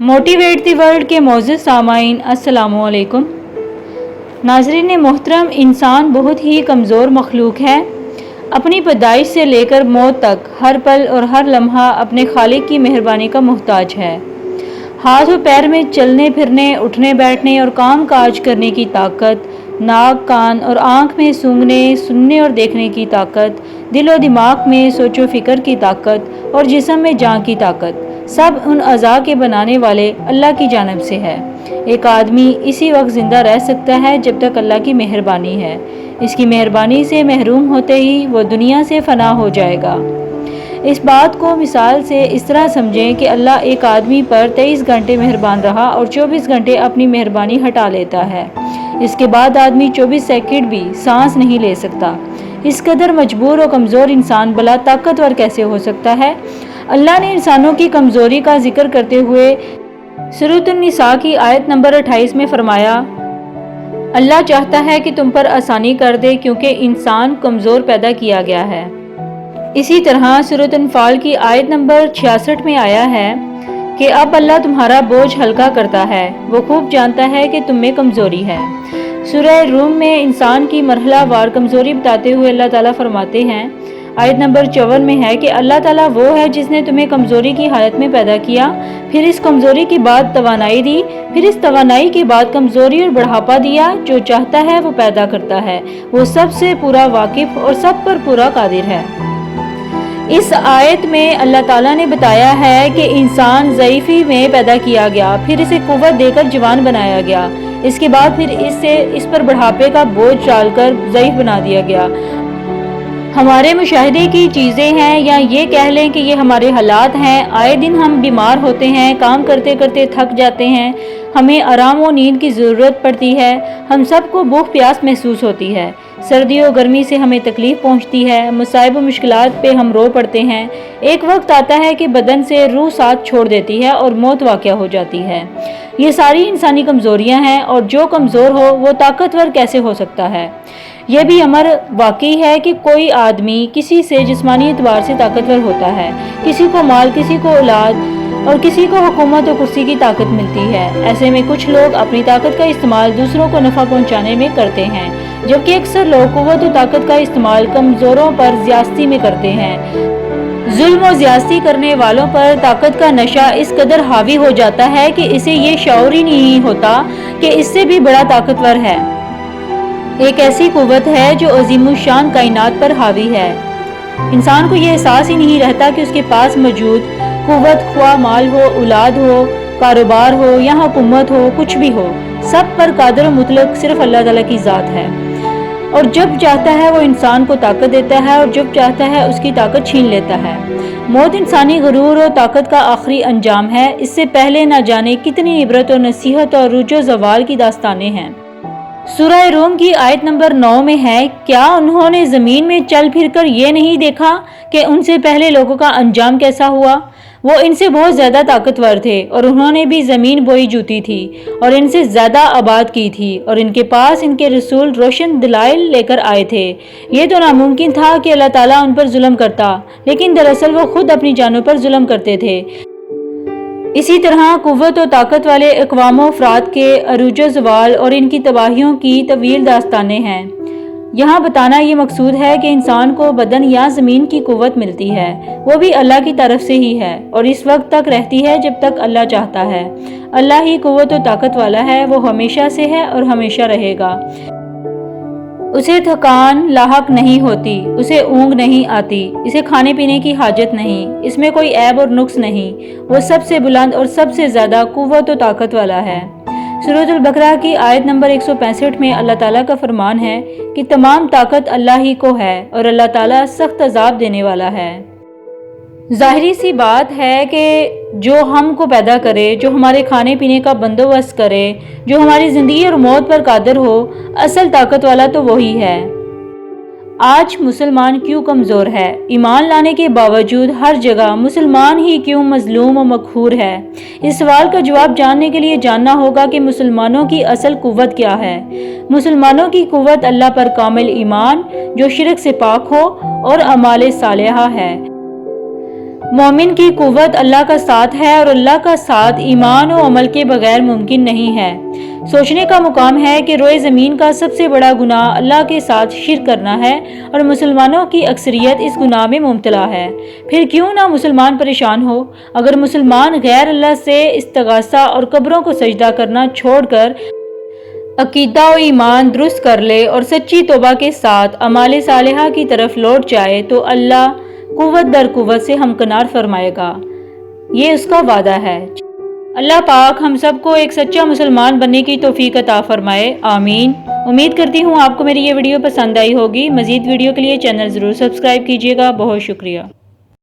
Motivate دی world کے معزز سامعین السلام علیکم۔ ناظرین محترم، انسان بہت ہی کمزور مخلوق ہے۔ اپنی پیدائش سے لے کر موت تک ہر پل اور ہر لمحہ اپنے خالق کی مہربانی کا محتاج ہے۔ ہاتھ و پیر میں چلنے پھرنے، اٹھنے بیٹھنے اور کام کاج کرنے کی طاقت، ناک کان اور آنکھ میں سونگھنے، سننے اور دیکھنے کی طاقت، دل و دماغ میں سوچ و فکر کی طاقت اور جسم میں جان کی طاقت، سب ان اعضاء کے بنانے والے اللہ کی جانب سے ہے۔ ایک آدمی اسی وقت زندہ رہ سکتا ہے جب تک اللہ کی مہربانی ہے۔ اس کی مہربانی سے محروم ہوتے ہی وہ دنیا سے فنا ہو جائے گا۔ اس بات کو مثال سے اس طرح سمجھیں کہ اللہ ایک آدمی پر 23 گھنٹے مہربان رہا اور 24 گھنٹے اپنی مہربانی ہٹا لیتا ہے۔ اس کے بعد آدمی 24 سیکنڈ بھی سانس نہیں لے سکتا۔ اس قدر مجبور و کمزور انسان بلا طاقتور کیسے ہو سکتا ہے؟ اللہ نے انسانوں کی کمزوری کا ذکر کرتے ہوئے سورۃ النساء کی آیت نمبر 28 میں فرمایا، اللہ چاہتا ہے کہ تم پر آسانی کر دے کیونکہ انسان کمزور پیدا کیا گیا ہے۔ اسی طرح سورۃ انفال کی آیت نمبر 66 میں آیا ہے کہ اب اللہ تمہارا بوجھ ہلکا کرتا ہے، وہ خوب جانتا ہے کہ تم میں کمزوری ہے۔ سورہ روم میں انسان کی مرحلہ وار کمزوری بتاتے ہوئے اللہ تعالیٰ فرماتے ہیں، آیت نمبر 54 میں ہے کہ اللہ تعالیٰ وہ ہے جس نے تمہیں کمزوری کی حالت میں پیدا کیا، پھر اس کمزوری کے بعد توانائی دی، پھر اس توانائی کے بعد کمزوری اور بڑھاپا دیا، جو چاہتا ہے وہ پیدا کرتا ہے، وہ سب سے پورا واقف اور سب پر پورا قادر ہے۔ اس آیت میں اللہ تعالیٰ نے بتایا ہے کہ انسان ضعیفی میں پیدا کیا گیا، پھر اسے قوت دے کر جوان بنایا گیا، اس کے بعد پھر اس پر بڑھاپے کا بوجھ ڈال کر ضعیف بنا دیا گیا۔ ہمارے مشاہدے کی چیزیں ہیں، یا یہ کہہ لیں کہ یہ ہمارے حالات ہیں۔ آئے دن ہم بیمار ہوتے ہیں، کام کرتے کرتے تھک جاتے ہیں، ہمیں آرام و نیند کی ضرورت پڑتی ہے، ہم سب کو بھوک پیاس محسوس ہوتی ہے، سردی و گرمی سے ہمیں تکلیف پہنچتی ہے، مصائب و مشکلات پہ ہم رو پڑتے ہیں۔ ایک وقت آتا ہے کہ بدن سے روح ساتھ چھوڑ دیتی ہے اور موت واقع ہو جاتی ہے۔ یہ ساری انسانی کمزوریاں ہیں، اور جو کمزور ہو وہ طاقتور کیسے ہو سکتا ہے؟ یہ بھی امر واقعی ہے کہ کوئی آدمی کسی سے جسمانی اعتبار سے طاقتور ہوتا ہے، کسی کو مال، کسی کو اولاد اور کسی کو حکومت و کرسی کی طاقت ملتی ہے۔ ایسے میں کچھ لوگ اپنی طاقت کا استعمال دوسروں کو نفع پہنچانے میں کرتے ہیں، جبکہ اکثر لوگ قوت و طاقت کا استعمال کمزوروں پر زیادتی میں کرتے ہیں۔ ظلم و زیادتی کرنے والوں پر طاقت کا نشہ اس قدر حاوی ہو جاتا ہے کہ اسے یہ شعور ہی نہیں ہوتا کہ اس سے بھی بڑا طاقتور ہے۔ ایک ایسی قوت ہے جو عظیم الشان کائنات پر حاوی ہے۔ انسان کو یہ احساس ہی نہیں رہتا کہ اس کے پاس موجود قوت، خواہ مال ہو، اولاد ہو، کاروبار ہو یا حکومت ہو، کچھ بھی ہو، سب پر قادر و مطلق صرف اللہ تعالیٰ کی ذات ہے، اور جب چاہتا ہے وہ انسان کو طاقت دیتا ہے اور جب چاہتا ہے اس کی طاقت چھین لیتا ہے۔ موت انسانی غرور و طاقت کا آخری انجام ہے۔ اس سے پہلے نہ جانے کتنی عبرت و نصیحت اور رجوع و زوال کی داستانیں ہیں۔ سورہ روم کی آیت نمبر 9 میں ہے، کیا انہوں نے زمین میں چل پھر کر یہ نہیں دیکھا کہ ان سے پہلے لوگوں کا انجام کیسا ہوا؟ وہ ان سے بہت زیادہ طاقتور تھے، اور انہوں نے بھی زمین بوئی جوتی تھی اور ان سے زیادہ آباد کی تھی، اور ان کے پاس ان کے رسول روشن دلائل لے کر آئے تھے۔ یہ تو ناممکن تھا کہ اللہ تعالیٰ ان پر ظلم کرتا، لیکن دراصل وہ خود اپنی جانوں پر ظلم کرتے تھے۔ اسی طرح قوت و طاقت والے اقوام و افراد کے عروج و زوال اور ان کی تباہیوں کی طویل داستانیں ہیں۔ یہاں بتانا یہ مقصود ہے کہ انسان کو بدن یا زمین کی قوت ملتی ہے، وہ بھی اللہ کی طرف سے ہی ہے، اور اس وقت تک رہتی ہے جب تک اللہ چاہتا ہے۔ اللہ ہی قوت و طاقت والا ہے، وہ ہمیشہ سے ہے اور ہمیشہ رہے گا۔ اسے تھکان لاحق نہیں ہوتی، اسے اونگ نہیں آتی، اسے کھانے پینے کی حاجت نہیں، اس میں کوئی عیب اور نقص نہیں، وہ سب سے بلند اور سب سے زیادہ قوت و طاقت والا ہے۔ سورۃ البقرہ کی آیت نمبر 165 میں اللہ تعالیٰ کا فرمان ہے کہ تمام طاقت اللہ ہی کو ہے، اور اللہ تعالیٰ سخت عذاب دینے والا ہے۔ ظاہری سی بات ہے کہ جو ہم کو پیدا کرے، جو ہمارے کھانے پینے کا بندوبست کرے، جو ہماری زندگی اور موت پر قادر ہو، اصل طاقت والا تو وہی ہے۔ آج مسلمان کیوں کمزور ہے؟ ایمان لانے کے باوجود ہر جگہ مسلمان ہی کیوں مظلوم و مقہور ہے؟ اس سوال کا جواب جاننے کے لیے جاننا ہوگا کہ مسلمانوں کی اصل قوت کیا ہے۔ مسلمانوں کی قوت اللہ پر کامل ایمان، جو شرک سے پاک ہو، اور اعمال صالحہ ہے۔ مومن کی قوت اللہ کا ساتھ ہے اور اللہ کا ساتھ ایمان و عمل کے بغیر ممکن نہیں ہے۔ سوچنے کا مقام ہے کہ روئے زمین کا سب سے بڑا گناہ اللہ کے ساتھ شرک کرنا ہے اور مسلمانوں کی اکثریت اس گناہ میں مبتلا ہے۔ پھر کیوں نہ مسلمان پریشان ہو؟ اگر مسلمان غیر اللہ سے استغاثہ اور قبروں کو سجدہ کرنا چھوڑ کر عقیدہ و ایمان درست کر لے اور سچی توبہ کے ساتھ اعمال صالحہ کی طرف لوٹ جائے تو اللہ قوت در قوت سے ہمکنار فرمائے گا، یہ اس کا وعدہ ہے۔ اللہ پاک ہم سب کو ایک سچا مسلمان بننے کی توفیق عطا فرمائے، آمین۔ امید کرتی ہوں آپ کو میری یہ ویڈیو پسند آئی ہوگی۔ مزید ویڈیو کے لیے چینل ضرور سبسکرائب کیجیے گا۔ بہت شکریہ۔